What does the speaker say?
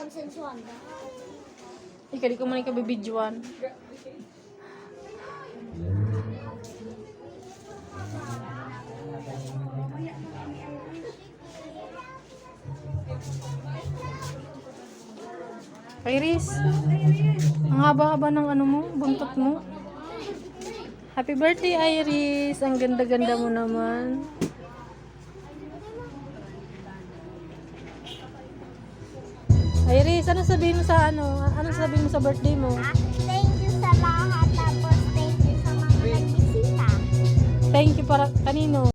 konsensuhan ba? Ika, di ko man ikabibidyoan. Iris, ang haba-haba ng ano mo, buntot mo. Happy birthday, Iris. Ang ganda-ganda mo naman. Iris, ano sabihin mo sa ano? Ano sabihin mo sa birthday mo? Thank you sa lahat. Tapos thank you sa mga nagbisita. Thank you para kanino?